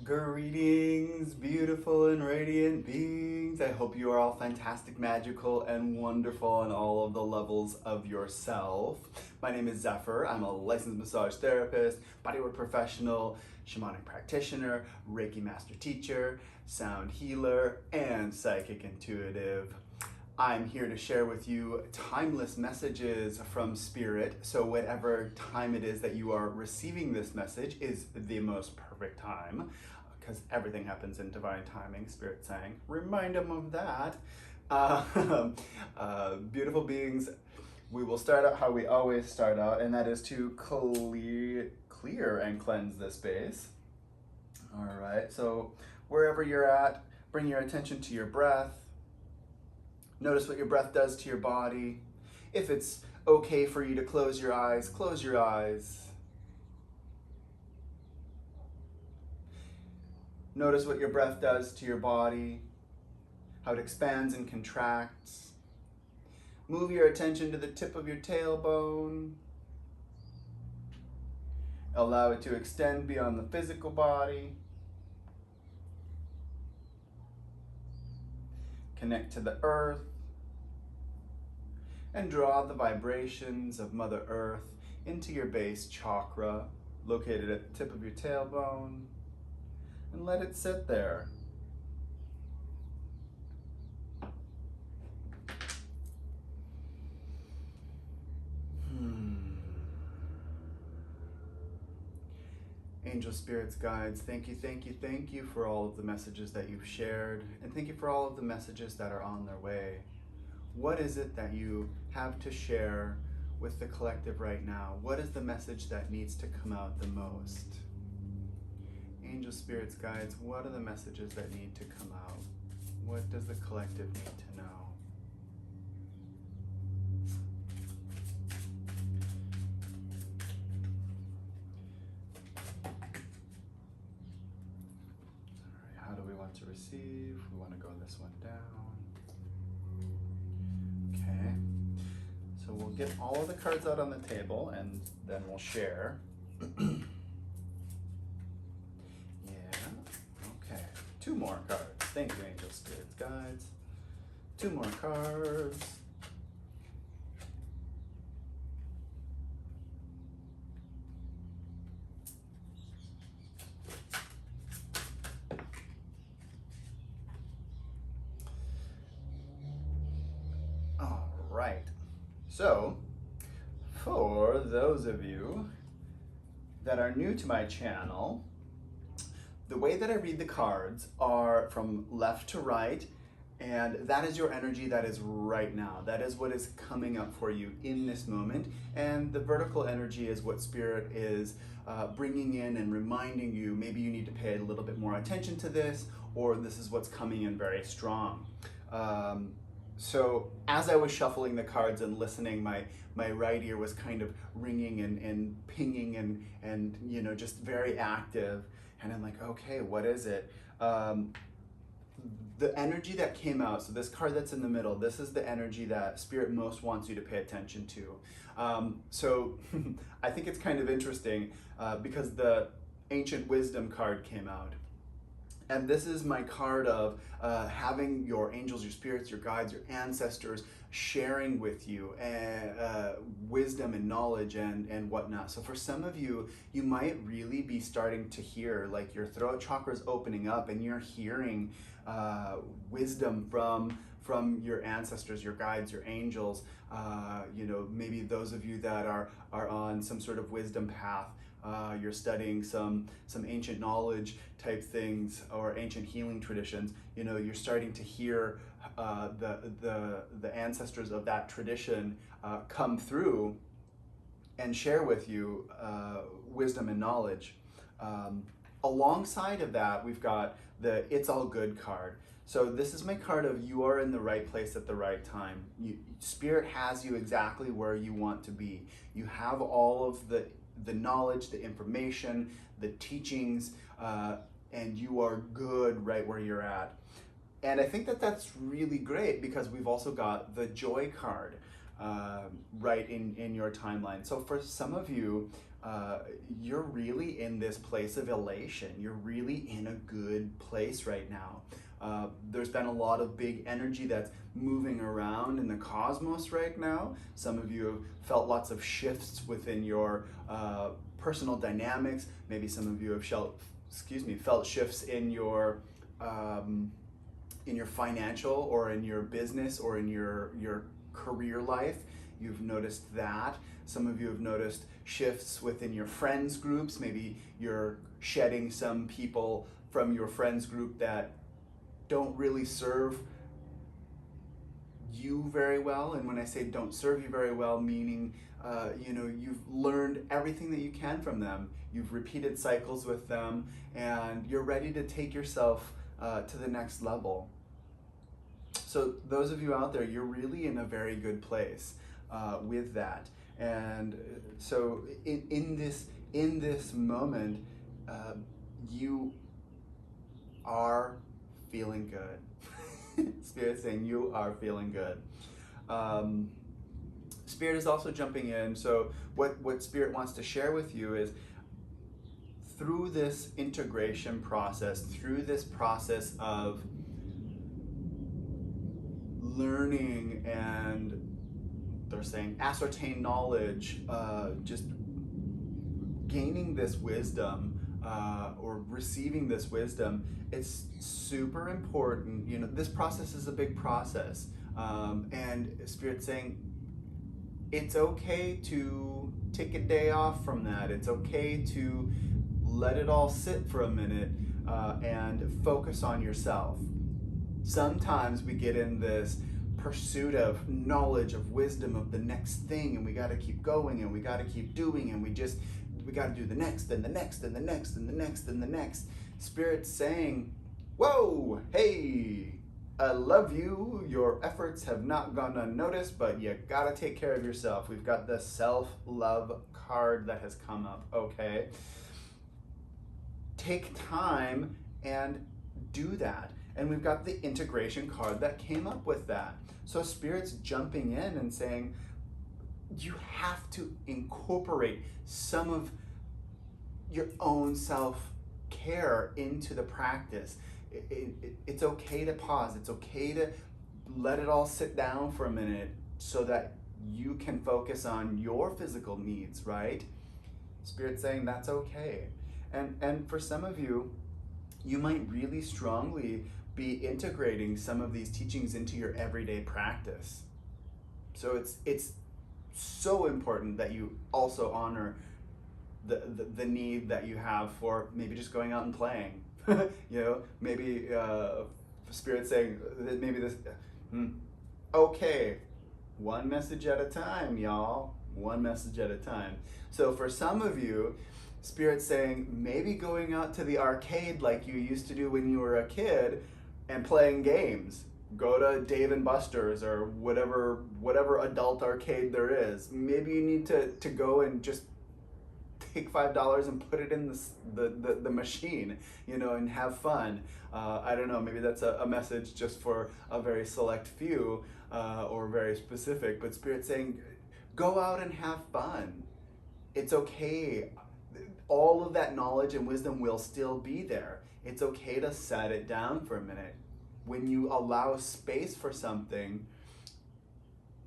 Greetings, beautiful and radiant beings. I hope you are all fantastic, magical, and wonderful on all of the levels of yourself. My name is Zephyr. I'm a licensed massage therapist, bodywork professional, shamanic practitioner, Reiki master teacher, sound healer, and psychic intuitive. I'm here to share with you timeless messages from Spirit. So, whatever time it is that you are receiving this message is the most perfect time because everything happens in divine timing. Spirit saying, remind them of that. Beautiful beings, we will start out how we always start out, and that is to clear and cleanse the space. All right, so wherever you're at, bring your attention to your breath. Notice what your breath does to your body. If it's okay for you to close your eyes, close your eyes. Notice what your breath does to your body, how it expands and contracts. Move your attention to the tip of your tailbone. Allow it to extend beyond the physical body. Connect to the earth and draw the vibrations of Mother Earth into your base chakra located at the tip of your tailbone, and let it sit there. Angel spirits, guides, thank you for all of the messages that you've shared, and thank you for all of the messages that are on their way. What is it that you have to share with the collective right now? What is the message that needs to come out the most? Angel spirits, guides, what are the messages that need to come out? What does the collective need to know? To receive. We want to go this one down. Okay. So we'll get all of the cards out on the table and then we'll share. Yeah. Okay. 2 more cards. Thank you, angel spirits, guides. 2 more cards. Right. So, for those of you that are new to my channel, the way that I read the cards are from left to right, and that is your energy that is right now. That is what is coming up for you in this moment, and the vertical energy is what Spirit is bringing in and reminding you. Maybe you need to pay a little bit more attention to this, or this is what's coming in very strong. So as I was shuffling the cards and listening, my right ear was kind of ringing and pinging and you know, just very active. And I'm like, okay, what is it? The energy that came out, so this card that's in the middle, this is the energy that Spirit most wants you to pay attention to. So I think it's kind of interesting because the Ancient Wisdom card came out. And this is my card of having your angels, your spirits, your guides, your ancestors sharing with you wisdom and knowledge and whatnot. So for some of you, you might really be starting to hear, like your throat chakra is opening up and you're hearing wisdom from your ancestors, your guides, your angels. You know, maybe those of you that are on some sort of wisdom path. You're studying some ancient knowledge type things or ancient healing traditions. You know, you're starting to hear the ancestors of that tradition come through and share with you wisdom and knowledge. Alongside of that, we've got the It's All Good card. So this is my card of you are in the right place at the right time. Spirit has you exactly where you want to be. You have all of the knowledge, the information, the teachings, and you are good right where you're at. And I think that that's really great because we've also got the Joy card right in your timeline. So for some of you, you're really in this place of elation. You're really in a good place right now. There's been a lot of big energy that's moving around in the cosmos right now. Some of you have felt lots of shifts within your personal dynamics. Maybe some of you have felt shifts in your financial or in your business or in your career life. You've noticed that. Some of you have noticed shifts within your friends groups. Maybe you're shedding some people from your friends group that don't really serve you very well. And when I say don't serve you very well, meaning you've learned everything that you can from them. You've repeated cycles with them, and you're ready to take yourself to the next level. So those of you out there, you're really in a very good place with that. And so in this moment, you are feeling good. Spirit's saying you are feeling good. Spirit is also jumping in. So what Spirit wants to share with you is, through this integration process, through this process of learning and, they're saying, ascertain knowledge, just gaining this wisdom or receiving this wisdom, it's super important. This process is a big process. And Spirit's saying it's okay to take a day off from that. It's okay to let it all sit for a minute and focus on yourself. Sometimes we get in this pursuit of knowledge, of wisdom, of the next thing, and we got to keep going, and we got to keep doing, and we got to do the next and the next and the next and the next and the next. Spirit's saying, whoa, hey, I love you. Your efforts have not gone unnoticed, but you got to take care of yourself. We've got the self-love card that has come up, okay? Take time and do that. And we've got the integration card that came up with that. So Spirit's jumping in and saying, you have to incorporate some of your own self-care into the practice. It's okay to pause. It's okay to let it all sit down for a minute so that you can focus on your physical needs, right? Spirit's saying that's okay. And for some of you, you might really strongly be integrating some of these teachings into your everyday practice. So it's so important that you also honor the need that you have for maybe just going out and playing. Maybe Spirit saying that maybe this, okay, one message at a time, y'all. One message at a time. So for some of you, Spirit's saying maybe going out to the arcade like you used to do when you were a kid and playing games. Go to Dave & Buster's or whatever adult arcade there is. Maybe you need to go and just take $5 and put it in the machine, and have fun. I don't know, maybe that's a message just for a very select few or very specific, but Spirit's saying, go out and have fun. It's okay. All of that knowledge and wisdom will still be there. It's okay to set it down for a minute. When you allow space for something,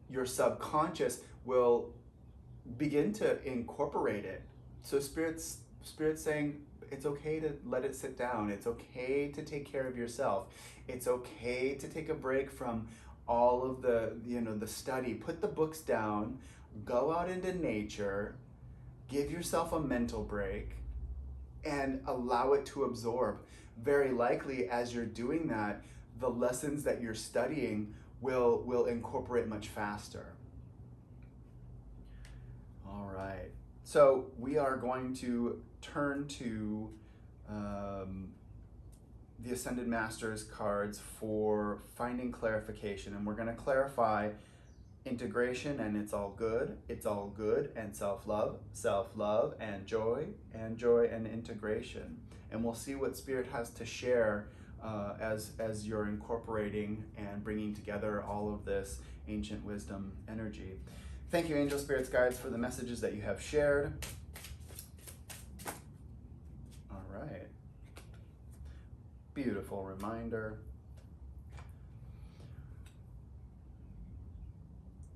your subconscious will begin to incorporate it. So Spirit's saying it's okay to let it sit down. It's okay to take care of yourself. It's okay to take a break from all of the study. Put the books down, go out into nature, give yourself a mental break, and allow it to absorb. Very likely, as you're doing that, the lessons that you're studying will incorporate much faster. All right. So we are going to turn to the Ascended Masters cards for finding clarification, and we're going to clarify integration and it's all good, and self-love and joy and integration. And we'll see what Spirit has to share as you're incorporating and bringing together all of this ancient wisdom energy. Thank you, angel spirits, guides, for the messages that you have shared. beautiful reminder.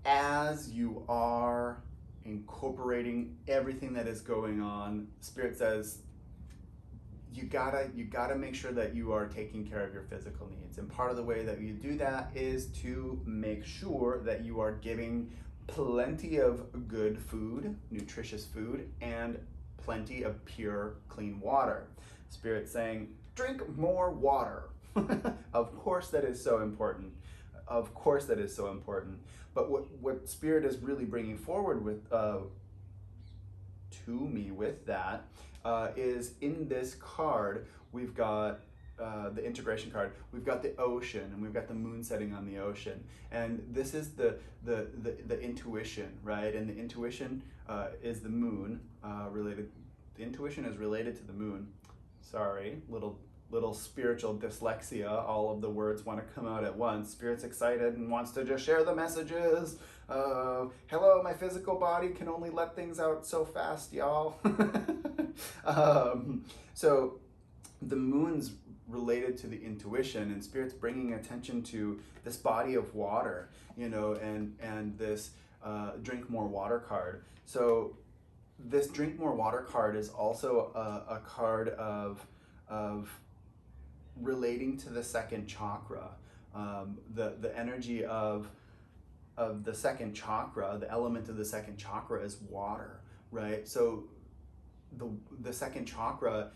As you are incorporating everything that is going on, Spirit says you gotta make sure that you are taking care of your physical needs. And part of the way that you do that is to make sure that you are giving plenty of good food, nutritious food, and plenty of pure, clean water. Spirit saying, drink more water. Of course that is so important. Of course that is so important. But what Spirit is really bringing forward with to me with that is in this card, we've got the integration card, we've got the ocean, and we've got the moon setting on the ocean. And this is the intuition, right? And the intuition is the moon related. The intuition is related to the moon. Sorry, little spiritual dyslexia. All of the words want to come out at once. Spirit's excited and wants to just share the messages. Hello, my physical body can only let things out so fast, y'all. So the moon's related to the intuition, and Spirit's bringing attention to this body of water, and this drink more water card. So this drink more water card is also a card of relating to the second chakra. The energy of the second chakra, the element of the second chakra is water, right? So the second chakra,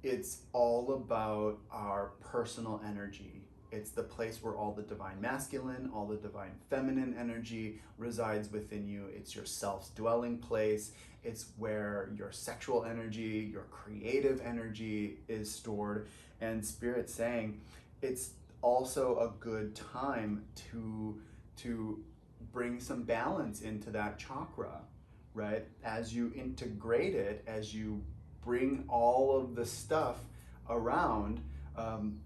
it's all about our personal energy. It's the place where all the divine masculine, all the divine feminine energy resides within you. It's your self-dwelling place. It's where your sexual energy, your creative energy is stored. And Spirit's saying it's also a good time to bring some balance into that chakra, right? As you integrate it, as you bring all of the stuff around,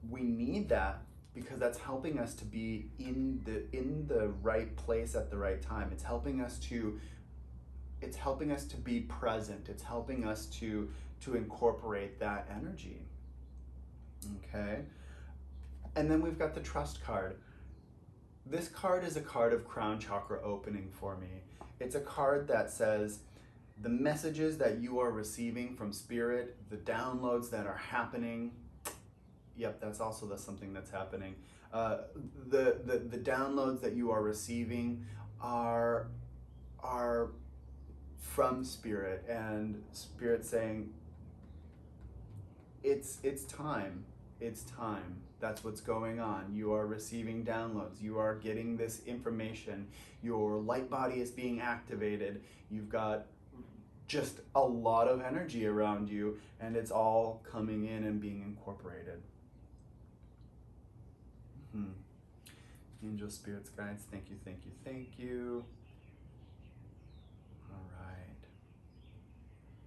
we need that, because that's helping us to be in the right place at the right time. It's helping us to be present. It's helping us to incorporate that energy. Okay. And then we've got the trust card. This card is a card of crown chakra opening for me. It's a card that says the messages that you are receiving from Spirit, the downloads that are happening. Yep, that's also something that's happening. The downloads that you are receiving are from Spirit, and Spirit saying it's time. It's time. That's what's going on. You are receiving downloads. You are getting this information. Your light body is being activated. You've got just a lot of energy around you, and it's all coming in and being incorporated. Angel, spirits, guides, thank you, thank you, thank you. All right.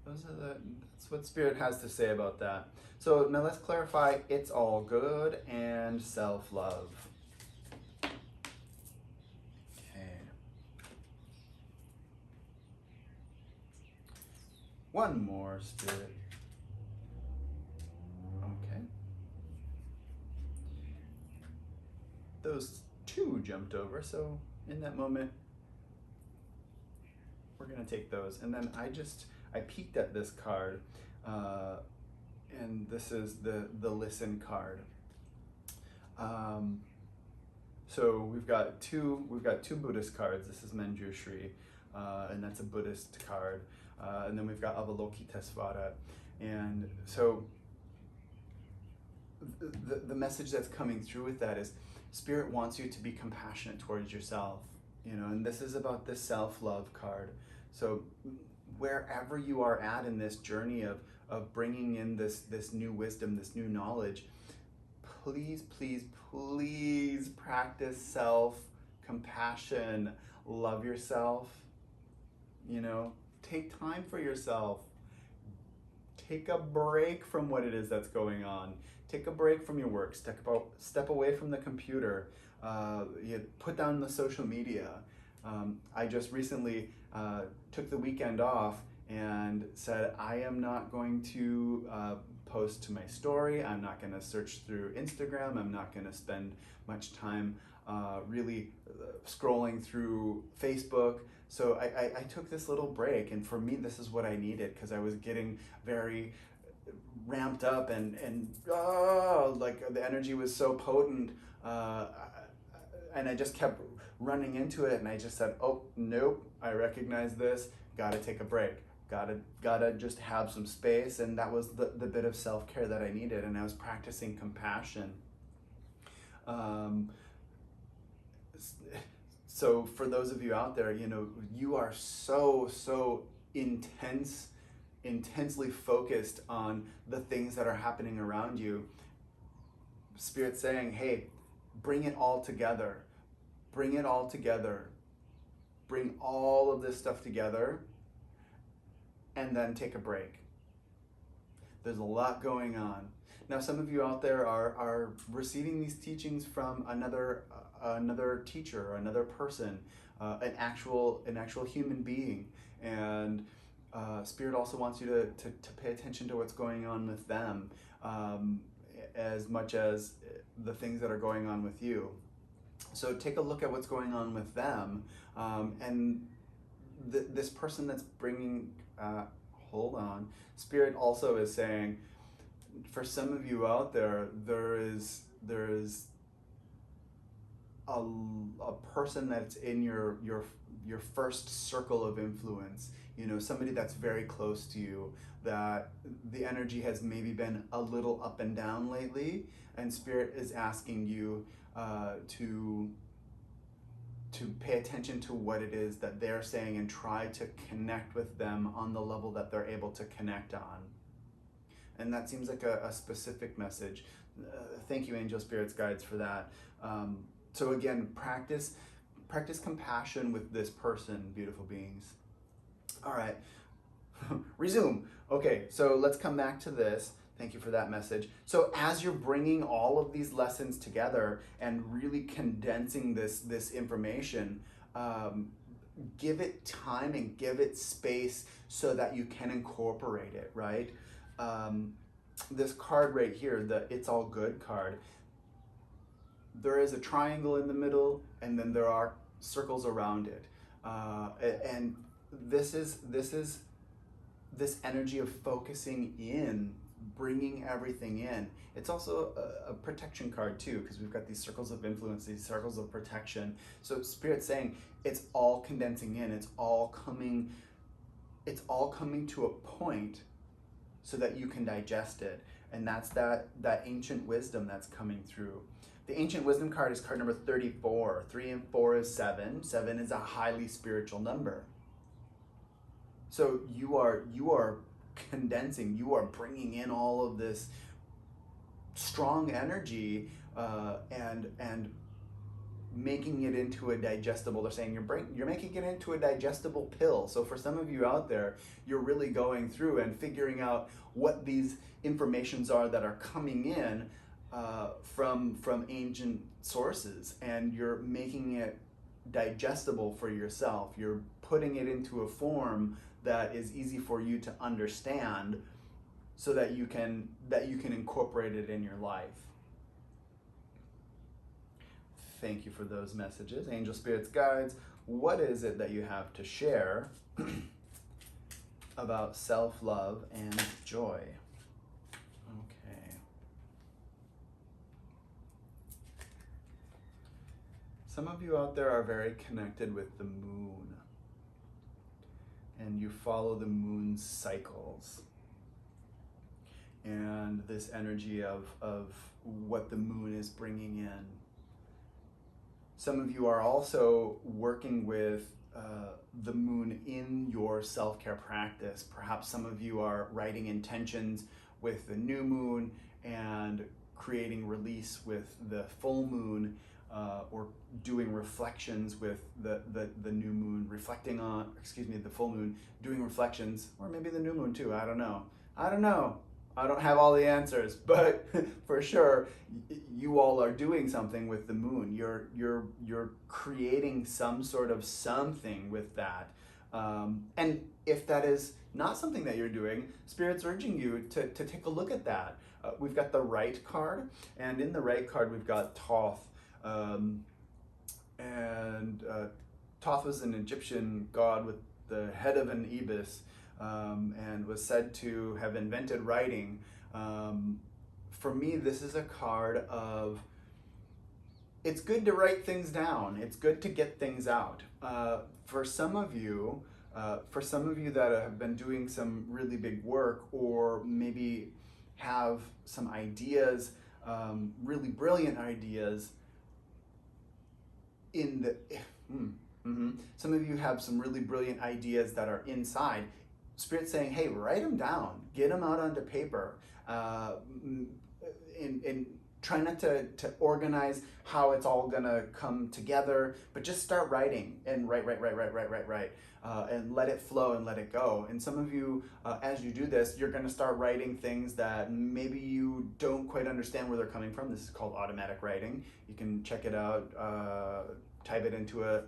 That's what Spirit has to say about that. So now let's clarify, it's all good and self-love. Okay. One more, Spirit. Okay. Those two jumped over, so in that moment, we're gonna take those. And then I peeked at this card, and this is the listen card. So we've got two Buddhist cards. This is Manjushri, and that's a Buddhist card. And then we've got Avalokitesvara. And so the message that's coming through with that is Spirit wants you to be compassionate towards yourself, and this is about this self-love card. So wherever you are at in this journey of bringing in this new wisdom, this new knowledge, please, please, please practice self-compassion. Love yourself, take time for yourself. Take a break from what it is that's going on. Take a break from your work. Step away from the computer. Put down the social media. I just recently took the weekend off and said, I am not going to post to my story. I'm not going to search through Instagram. I'm not going to spend much time really scrolling through Facebook. So I took this little break, and for me, this is what I needed, because I was getting very ramped up, and like the energy was so potent, and I just kept running into it, and I just said, oh, nope, I recognize this, gotta take a break. Gotta just have some space, and that was the bit of self-care that I needed, and I was practicing compassion. So for those of you out there, you are so intensely focused on the things that are happening around you. Spirit's saying, hey, bring it all together. Bring it all together. Bring all of this stuff together, and then take a break. There's a lot going on. Now, some of you out there are receiving these teachings from another teacher or another person, an actual human being, and Spirit also wants you to pay attention to what's going on with them, as much as the things that are going on with you. So take a look at what's going on with them, and this person that's bringing, hold on, Spirit also is saying, for some of you out there, there is a person that's in your first circle of influence, somebody that's very close to you, that the energy has maybe been a little up and down lately, and Spirit is asking you to pay attention to what it is that they're saying, and try to connect with them on the level that they're able to connect on. And that seems like a specific message. Thank you, Angel Spirits Guides, for that. So again, practice compassion with this person, beautiful beings. All right, resume. Okay, so let's come back to this. Thank you for that message. So as you're bringing all of these lessons together and really condensing this information, give it time and give it space so that you can incorporate it, right? This card right here, the It's All Good card, there is a triangle in the middle, and then there are circles around it. And this is this energy of focusing in, bringing everything in. It's also a protection card too, because we've got these circles of influence, these circles of protection. So Spirit's saying it's all condensing in, it's all coming to a point so that you can digest it. And that's that ancient wisdom that's coming through. The ancient wisdom card is card number 34. 3 and 4 is 7. 7 is a highly spiritual number. So you are condensing, you are bringing in all of this strong energy, and making it into a digestible. They're saying you're making it into a digestible pill. So for some of you out there, you're really going through and figuring out what these informations are that are coming in from ancient sources, and you're making it digestible for yourself. You're putting it into a form that is easy for you to understand, so that you can incorporate it in your life. Thank you for those messages. Angel Spirits Guides, what is it that you have to share about self-love and joy? Okay. Some of you out there are very connected with the moon, and you follow the moon's cycles and this energy of what the moon is bringing in. Some of you are also working with the moon in your self-care practice. Perhaps some of you are writing intentions with the new moon and creating release with the full moon, or doing reflections with the new moon, the full moon, doing reflections, or maybe the new moon too. I don't know. I don't have all the answers, but for sure, you all are doing something with the moon. You're creating some sort of something with that. And if that is not something that you're doing, Spirit's urging you to take a look at that. We've got the right card, and in the right card we've got Thoth. And Thoth was an Egyptian god with the head of an ibis, and was said to have invented writing. For me, this is a card of, it's good to write things down. It's good to get things out. For some of you that have been doing some really big work, or maybe have some ideas, really brilliant ideas in the, some of you have some really brilliant ideas that are inside. Spirit's saying, hey, write them down, get them out onto paper, and try not to organize how it's all gonna come together, but just start writing and write, and let it flow and let it go. And some of you, as you do this, you're gonna start writing things that maybe you don't quite understand where they're coming from. This is called automatic writing. You can check it out, type it into a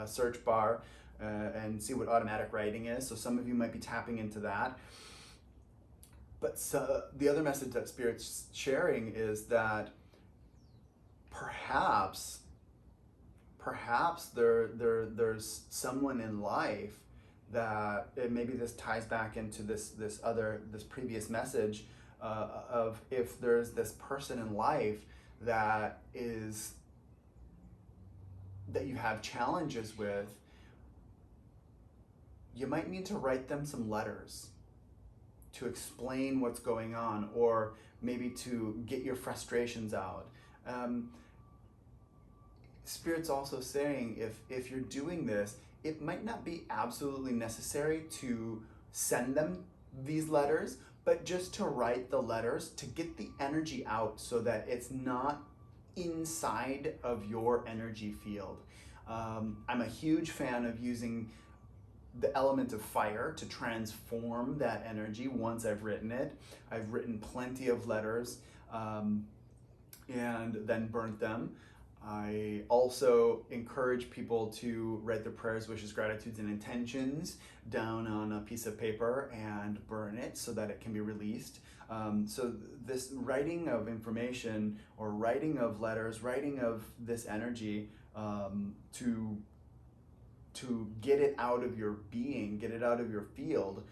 search bar, and see what automatic writing is. So some of you might be tapping into that. But the other message that Spirit's sharing is that perhaps there's someone in life that, maybe this ties back into this previous message, of if there's this person in life that you have challenges with, you might need to write them some letters to explain what's going on, or maybe to get your frustrations out. Spirit's also saying, if you're doing this, it might not be absolutely necessary to send them these letters, but just to write the letters to get the energy out, so that it's not inside of your energy field. I'm a huge fan of using the element of fire to transform that energy once I've written it. I've written plenty of letters, and then burnt them. I also encourage people to write their prayers, wishes, gratitudes, and intentions down on a piece of paper and burn it so that it can be released. So this writing of information, or writing of letters, writing of this energy, to get it out of your being, get it out of your field,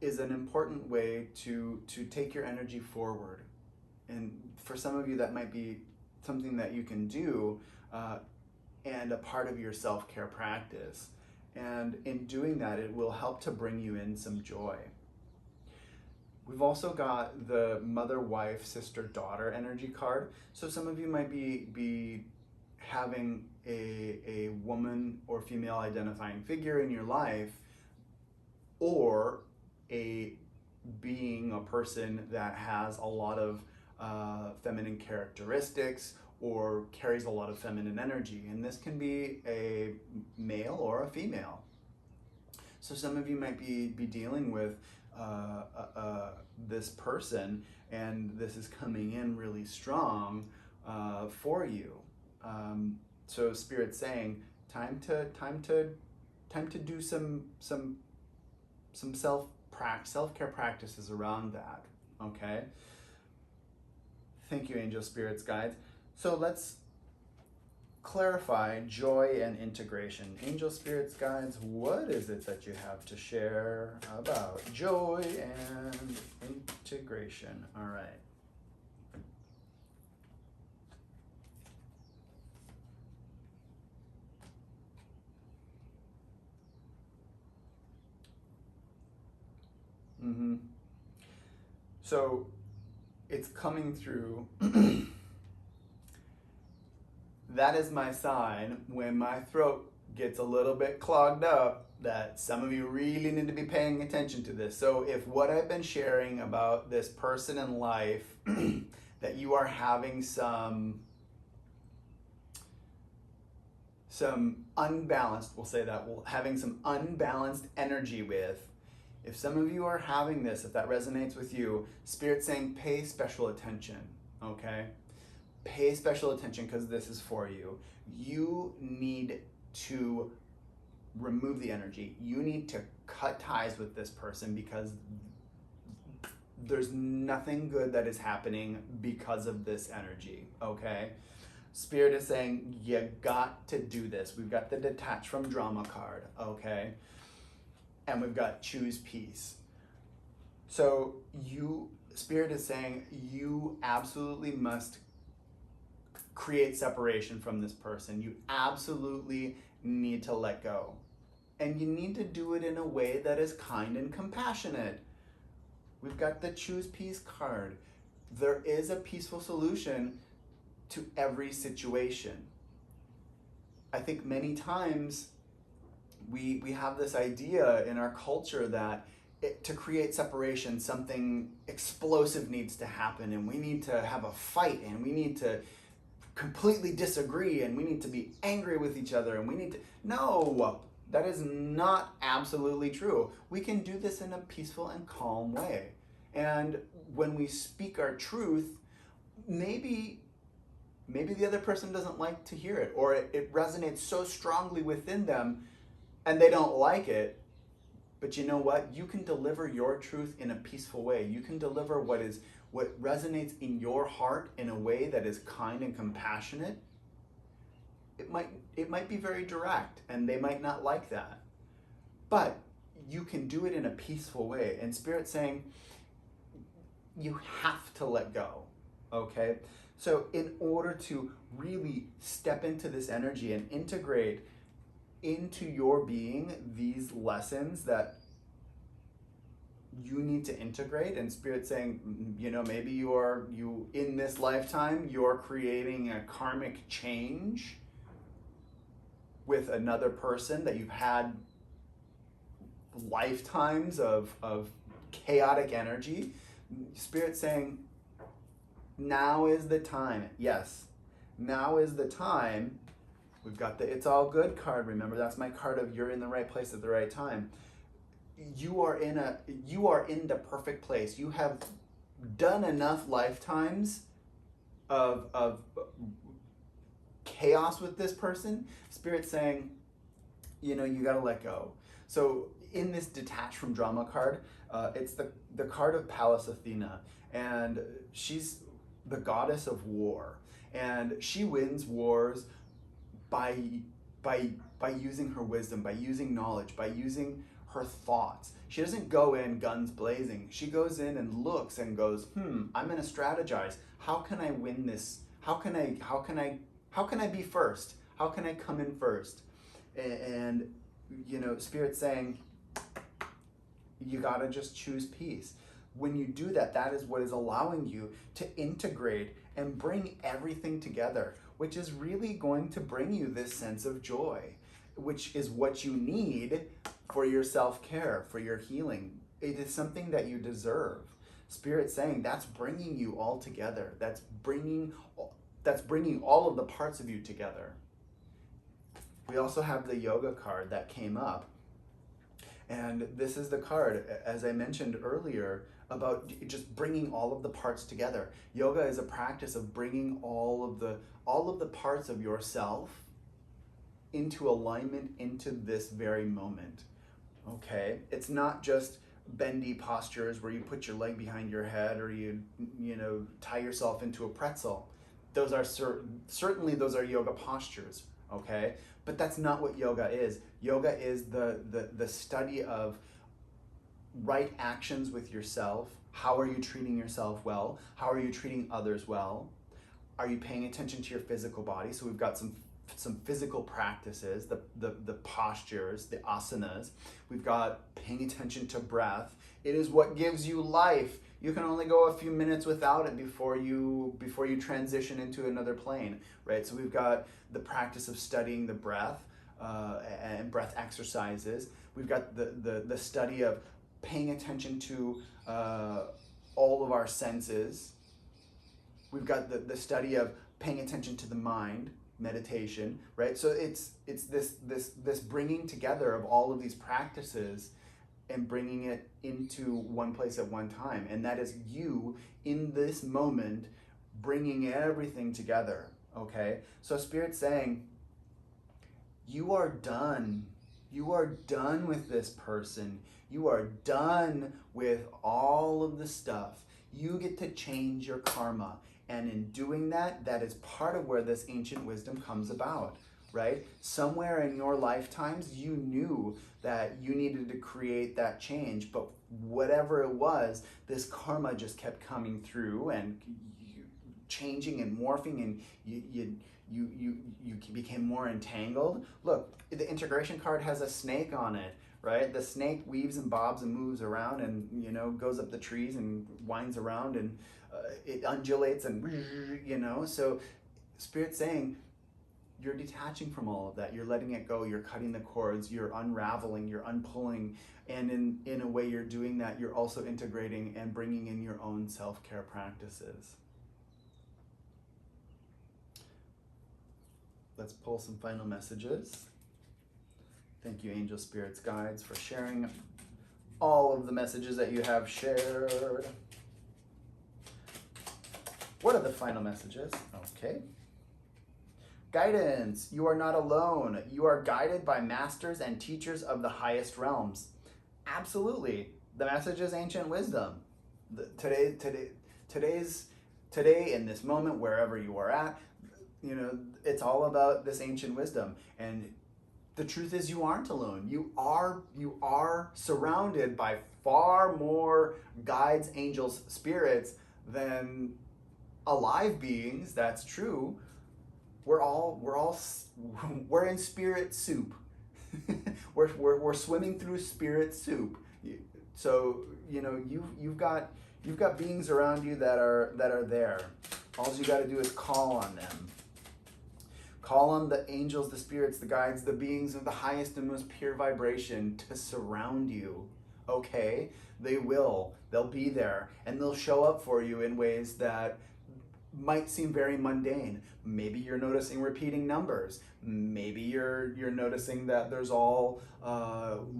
is an important way to take your energy forward. And for some of you, that might be something that you can do, and a part of your self-care practice. And in doing that, it will help to bring you in some joy. We've also got the mother, wife, sister, daughter energy card. So some of you might be having a woman or female identifying figure in your life, or a person that has a lot of feminine characteristics, or carries a lot of feminine energy. And this can be a male or a female. So some of you might be dealing with this person, and this is coming in really strong for you. So Spirit's saying, time to do some self-care practices around that. Okay. Thank you, angel, spirits, guides. So let's clarify joy and integration. Angel, spirits, guides, what is it that you have to share about joy and integration? All right. So it's coming through. That is my sign when my throat gets a little bit clogged up, that some of you really need to be paying attention to this. So if what I've been sharing about this person in life that you are having some unbalanced, we'll say that, having some unbalanced energy with, if some of you are having this, if that resonates with you, Spirit's saying pay special attention, okay? Pay special attention, because this is for you. You need to remove the energy. You need to cut ties with this person because there's nothing good that is happening because of this energy, okay? Spirit is saying, you got to do this. We've got the detach from drama card, okay? And we've got choose peace. So Spirit is saying, you absolutely must create separation from this person. You absolutely need to let go. And you need to do it in a way that is kind and compassionate. We've got the choose peace card. There is a peaceful solution to every situation. I think many times we have this idea in our culture that to create separation, something explosive needs to happen, and we need to have a fight, and we need to completely disagree, and we need to be angry with each other, and we need to... No, that is not absolutely true. We can do this in a peaceful and calm way. And when we speak our truth, maybe the other person doesn't like to hear it, or it resonates so strongly within them and they don't like it. But you know what? You can deliver your truth in a peaceful way. You can deliver what resonates in your heart in a way that is kind and compassionate. It might be very direct, and they might not like that. But you can do it in a peaceful way. And Spirit's saying, you have to let go, okay? So in order to really step into this energy and integrate into your being these lessons that you need to integrate, and Spirit's saying, maybe you in this lifetime, you're creating a karmic change with another person that you've had lifetimes of chaotic energy. Spirit's saying, now is the time. Yes, now is the time. We've got the It's All Good card. Remember, that's my card of you're in the right place at the right time. You are in the perfect place. You have done enough lifetimes of chaos with this person. Spirit's saying, you gotta let go. So in this detach from drama card, it's the card of Pallas Athena, and she's the goddess of war, and she wins wars by using her wisdom, by using knowledge, by using her thoughts. She doesn't go in guns blazing. She goes in and looks and goes, I'm gonna strategize. How can I win this? How can I be first? How can I come in first? And Spirit's saying, you gotta just choose peace. When you do that, that is what is allowing you to integrate and bring everything together, which is really going to bring you this sense of joy, which is what you need for your self-care, for your healing. It is something that you deserve. Spirit's saying that's bringing you all together. That's bringing all of the parts of you together. We also have the yoga card that came up. And this is the card, as I mentioned earlier, about just bringing all of the parts together. Yoga is a practice of bringing all of the parts of yourself into alignment into this very moment. Okay? It's not just bendy postures where you put your leg behind your head or you tie yourself into a pretzel. Those are certainly those are yoga postures, okay? But that's not what yoga is. Yoga is the study of right actions with yourself. How are you treating yourself well? How are you treating others well? Are you paying attention to your physical body? So we've got some physical practices, the postures, the asanas. We've got paying attention to breath. It is what gives you life. You can only go a few minutes without it before you transition into another plane, right? So we've got the practice of studying the breath and breath exercises. We've got the study of paying attention to all of our senses. We've got the study of paying attention to the mind, meditation, right? So it's this bringing together of all of these practices and bringing it into one place at one time. And that is you in this moment bringing everything together, okay? So Spirit's saying, you are done You are done with this person. You are done with all of the stuff. You get to change your karma. And in doing that, that is part of where this ancient wisdom comes about, right? Somewhere in your lifetimes, you knew that you needed to create that change, but whatever it was, this karma just kept coming through and changing and morphing, and you became more entangled. Look, the integration card has a snake on it, right? The snake weaves and bobs and moves around, and goes up the trees and winds around, and it undulates, and so Spirit's saying you're detaching from all of that. You're letting it go. You're cutting the cords. You're unraveling. You're unpulling. And in a way you're doing that, you're also integrating and bringing in your own self-care practices. Let's pull some final messages. Thank you, angel spirits, guides, for sharing all of the messages that you have shared. What are the final messages? Okay. Guidance. You are not alone. You are guided by masters and teachers of the highest realms. Absolutely. The message is ancient wisdom. Today, in this moment, wherever you are at, it's all about this ancient wisdom. And the truth is, you aren't alone. You are surrounded by far more guides, angels, spirits than alive beings. That's true. We're in spirit soup. we're swimming through spirit soup. So you've got beings around you that are there. All you got to do is call on them. Call on the angels, the spirits, the guides, the beings of the highest and most pure vibration to surround you. Okay? They will. They'll be there, and they'll show up for you in ways that might seem very mundane. Maybe you're noticing repeating numbers. Maybe you're noticing that there's all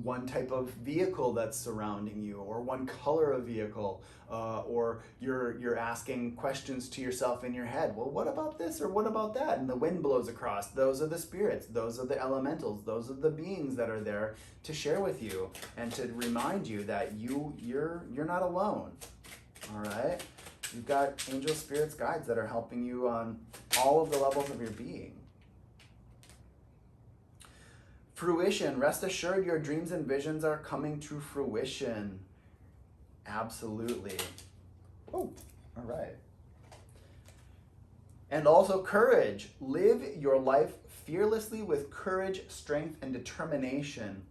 one type of vehicle that's surrounding you, or one color of vehicle, or you're asking questions to yourself in your head. Well, what about this, or what about that? And the wind blows across. Those are the spirits. Those are the elementals. Those are the beings that are there to share with you and to remind you that you're not alone. All right. You've got angel spirits, guides that are helping you on all of the levels of your being. Fruition. Rest assured your dreams and visions are coming to fruition. Absolutely. Oh, all right. And also courage. Live your life fearlessly with courage, strength, and determination.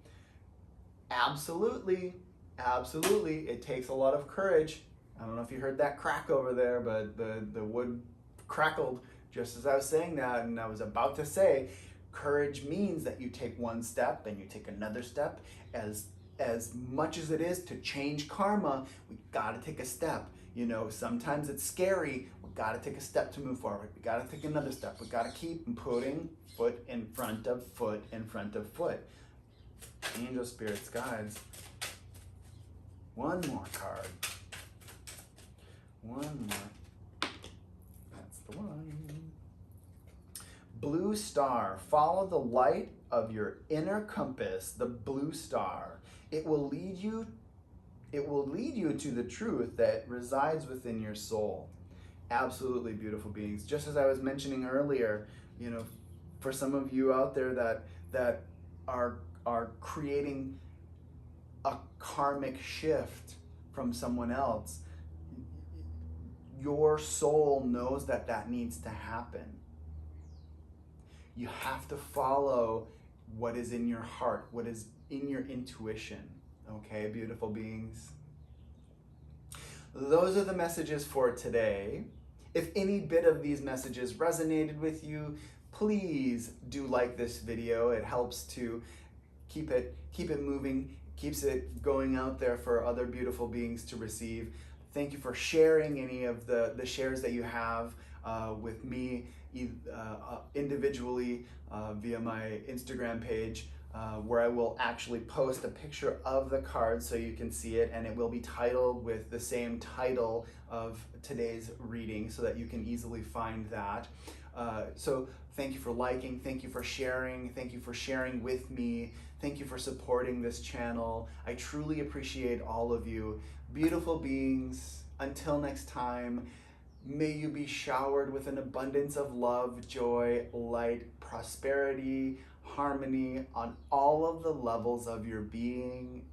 Absolutely. Absolutely. It takes a lot of courage. I don't know if you heard that crack over there, but the wood crackled just as I was saying that, and I was about to say, courage means that you take one step and you take another step. As much as it is to change karma, we gotta take a step. Sometimes it's scary. We gotta take a step to move forward. We gotta take another step. We gotta keep putting foot in front of foot in front of foot. Angel spirits, guides. One more card. One more. That's the one. Blue star. Follow the light of your inner compass, the blue star. It will lead you to the truth that resides within your soul. Absolutely beautiful beings. Just as I was mentioning earlier, for some of you out there that are creating a karmic shift from someone else, your soul knows that needs to happen. You have to follow what is in your heart, what is in your intuition. Okay, beautiful beings? Those are the messages for today. If any bit of these messages resonated with you, please do like this video. It helps to keep it moving, keeps it going out there for other beautiful beings to receive. Thank you for sharing any of the shares that you have with me individually via my Instagram page. where I will actually post a picture of the card so you can see it, and it will be titled with the same title of today's reading so that you can easily find that. So thank you for liking, thank you for sharing with me, thank you for supporting this channel. I truly appreciate all of you. Beautiful beings, until next time, may you be showered with an abundance of love, joy, light, prosperity, harmony on all of the levels of your being